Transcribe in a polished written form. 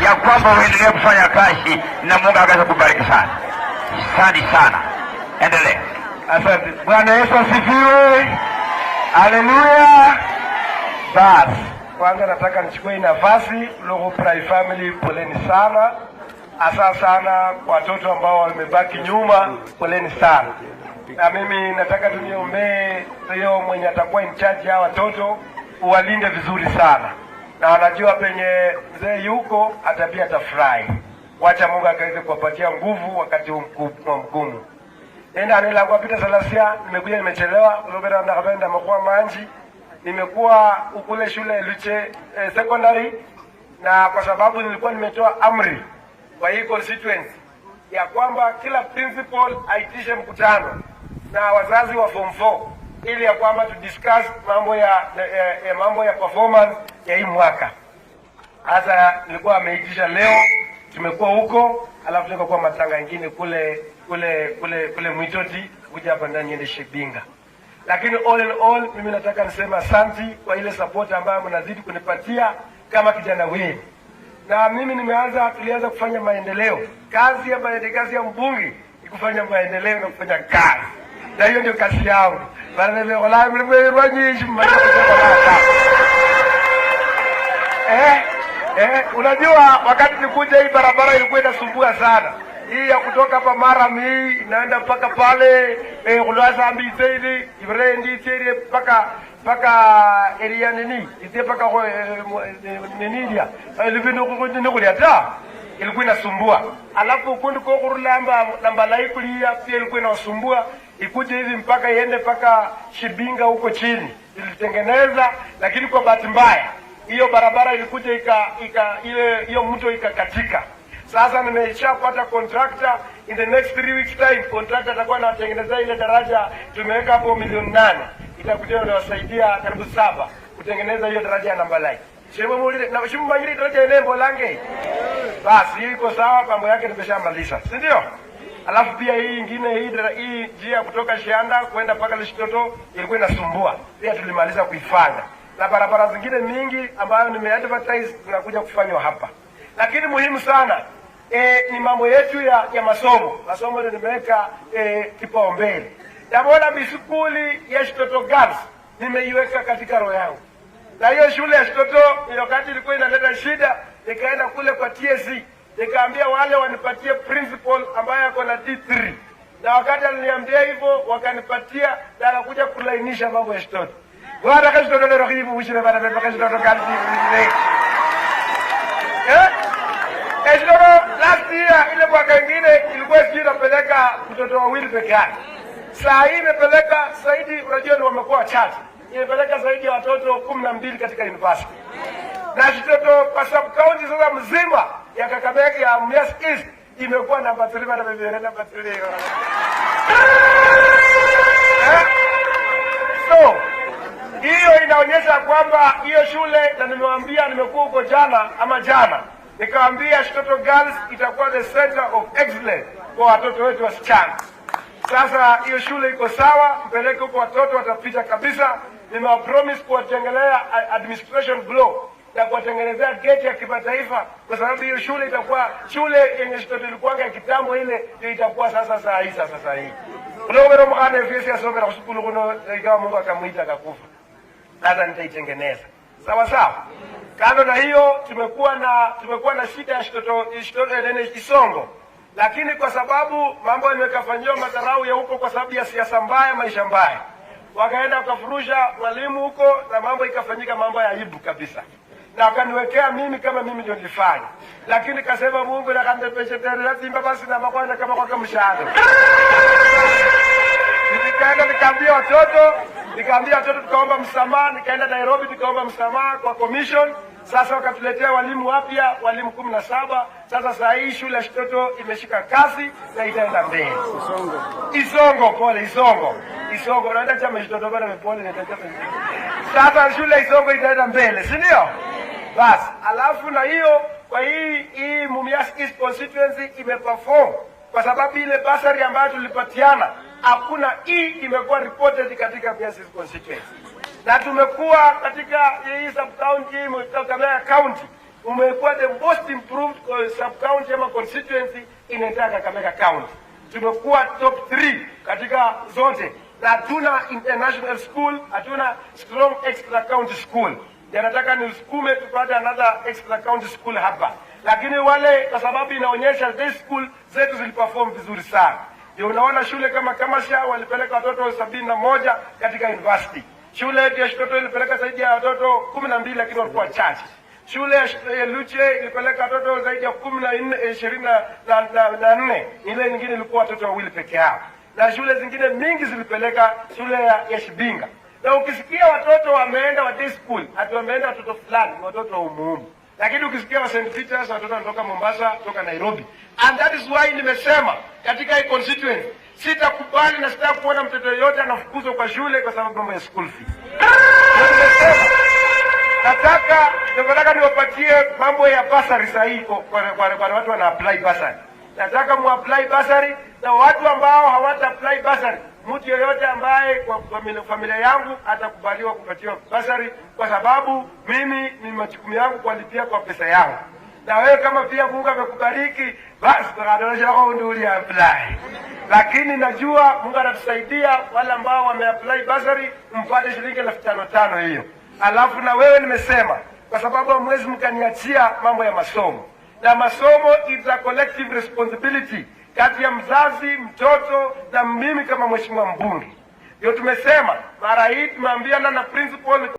ya kwamba uendelee kufanya kazi na Mungu akakubariki sana. Asante sana. Endelea. Asante. Bwana Yesu asifiwe. Haleluya. Basi, kwanza nataka nichukue nafasi Logo Pride Family, poleni sana. Asa sana kwa watoto ambao wamebaki nyuma, poleni sana. Na mimi nataka tuniombee leo mwenye atakuwa in charge ya watoto, uwalinde vizuri sana. Na wanajua penye mzee yuko atapia atafurahi. Wacha Mungu akaweze kuwapatia nguvu wakati mgumu. Nenda anela kwa pita salasia, nimekuja nimechelewa, lobera ndakapenda mkoa manji. Nimekuwa ukule shule Luche secondary, na kwa sababu nilikuwa nimetoa amri kwa hii constituency ya kwamba kila principal aitishe mkutano na wazazi wa form 4 ili ya kwamba to discuss mambo ya performance ya hii mwaka. Hasa nilikuwa ameitisha leo, tumekuwa huko, alafu niko kwa matanga mengine kule Mwitoti, kuja hapa ndani niende Shibinga. Lakini all in all, mimi nataka nisema asante kwa ile support ambayo mnazidi kunipatia kama kijana wenu. Na mimi tulianza kufanya maendeleo. Kazi ya mbunge ni kufanya maendeleo na kufanya kazi. Na hiyo ndio kazi yangu. Bana leo wala mimi unajua wakati nikuja hii barabara ilikuwa inasumbua sana. Hii ya kutoka hapa Maram hii inaenda mpaka pale Kulwasa Mbiseli, Ibrendi Tiri paka area nini? Itie paka ninidia. Ilivyo kuliata. Ilikuwa inasumbua. Alafu kundi kwa kurulamba namba laikuli pia ilikuwa inasumbua. Ikuje hivi mpaka iende paka Shibinga huko chini. Ilitengeneza, lakini kwa bahati mbaya hiyo barabara ilikuja hiyo mto ikakatika. Sasa nimeshapata contractor, in the next 3 weeks time contractor atakuwa anatengeneza ile daraja. Tumeweka hapo milioni 8. Itakuja inawasaidia karibu 7 kutengeneza hiyo daraja ya namba line. Shemo mwili na shimo ile daraja ile mbolange. Basi hiyo iko sawa, mambo yake nimeshamaliza. Si ndio? Alafu pia hii nyingine hii njia kutoka Shianda kwenda paka Lishitoto ilikuwa inasumbua. Pia tulimaliza kuifanya. Na barabara zingine mingi ambayo nimeadvertise tunakuja kufanywa hapa. Lakini muhimu sana ni mambo yetu ya masomo. Masomo ndio nimeweka kipaumbele. Naona biskuli ya Shitoto Girls nimeiweka katika roho yangu. Na hiyo shule ya Shitoto wakati ilikuwa inaleta shida, nikaenda kule kwa TSC, nikaambia wale wanipatie principal ambaye ako na D3. Na wakati aliniambia hivyo wakanipatia, na anakuja kulainisha mambo ya Shitoto. Wala kazi Shitoto ndio hivi ushire bana baba kazi Shitoto Girls. Shitoto last year ile mwaka mwingine ilikuwa inapeleka mtoto wawili peke yake. Saa hii imepeleka zaidi, unajua ni wamekuwa wachache. Imepeleka zaidi ya watoto 12 katika university. Na Shitoto kwa sub county sasa mzima ya Kakamega ya Mumias East imekuwa namba 3 na bebe namba 3. So, hiyo inaonyesha kwamba hiyo shule, na nimewaambia nimekuwa huko jana, nikawaambia Shitoto Girls itakuwa the center of excellence kwa watoto wetu wasichana. Sasa hiyo shule iko sawa, mpeleke huko watoto watapita kabisa. Nimewapromise kuwatengelea administration block na kuwatengenezea gate ya kimataifa, kwa sababu hiyo shule itakuwa shule yenye Shitoto ilikuwa ya kitambo, ile ndio itakuwa sasa hii. Unaona mkane fisi asomera kusukulu kuno ikawa Mungu akamuita akakufa. Sasa nitaitengeneza. Sawa. Kando na hiyo tumekuwa na shida ya Shitoto Isongo. Lakini kwa sababu mambo yamekafanywa madharau ya huko kwa sababu ya siasa mbaya, maisha mbaya, wakaenda wakafurusha walimu huko na mambo ikafanyika mambo ya aibu kabisa. Na wakaniwekea mimi kama mimi ndio nilifanya. Lakini kasema Mungu na kanipeshe tena simba basi na makwana kama kwa mshahara. Nikaenda nikaambia watoto tukaomba msamaha, nikaenda Nairobi tukaomba msamaha kwa commission. Sasa wakatuletea walimu wapya, walimu 17. Sasa saa hii shule ya Shitoto imeshika kasi na itaenda mbele. Isongo. Naenda chama Shitoto bana mepole nitacha. Sasa shule Isongo itaenda mbele, si ndio? Basi, alafu na hiyo kwa hii Mumias East constituency imeperform kwa sababu ile basari ambayo tulipatiana hakuna imekuwa reported katika Mumias East constituency. Na tumekuwa katika hii sub county Kakamega county umekuwa the most improved sub county ama constituency in entire Kakamega County. Tumekuwa top 3 katika zote, na hatuna international school, hatuna strong extra county school. Nataka nisukume tupate another extra county school hapa, lakini wale, kwa sababu inaonyesha this school zetu ziliperform vizuri sana. Ndio unaona shule kama Kamasha walipeleka watoto 71 katika university. Shule ya Shitoto ilipeleka zaidi ya watoto 12 lakini walikuwa chache. Shule ya Luche ilipeleka watoto zaidi ya 24 ile nyingine ilikuwa watoto wawili peke yao. Na shule zingine mingi zilipeleka shule ya Shibinga. Na ukisikia watoto wameenda wa day school, ati wameenda watoto fulani, watoto wa umuhimu. Lakini ukisikia wa St. Peters, watoto wanatoka Mombasa, kutoka Nairobi. And that is why nimesema katika hii constituency sitakubali na sitakuona mtoto yote anafukuzwa kwa shule kwa sababu mambo ya school fees. Nimesema nataka niwapatie mambo ya basari sahihi kwa watu wana apply basari. Nataka mu apply basari, na watu ambao hawata apply basari, mtu yeyote ambaye kwa familia yangu atakubaliwa kupatiwa basari, kwa sababu mimi ni majukumu yangu kualipia kwa pesa yangu. Na wewe kama pia Mungu amekubariki, basi tunadolesha ndio uli apply. Lakini najua Mungu atatusaidia wale ambao wameapply basari mpate shilingi 5,500 hiyo. Alafu na wewe nimesema kwa sababu hamwezi mkaniachia mambo ya masomo. Na masomo is a collective responsibility kati ya mzazi, mtoto na mimi kama mheshimiwa mbunge. Ndio tumesema mara hii tumeambiana na principal